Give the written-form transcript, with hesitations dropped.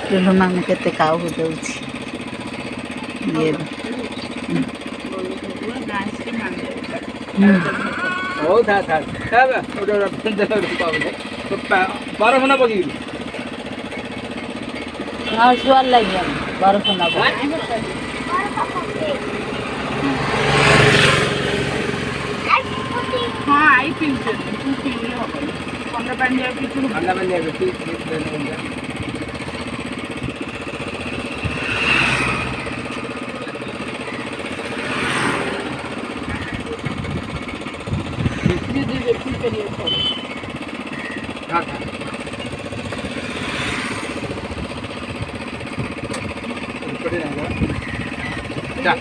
टुलु मामी केते काऊ दउछि ये हो था तब ओडो बंदर पावले तो 12 मना पगी ना स्वाद लागिया 12 ना हाँ आई पिंचर तू पीले हो गई अंडा पानी या पिंचर अंडा बन जाएगा ठीक देना हाँ जा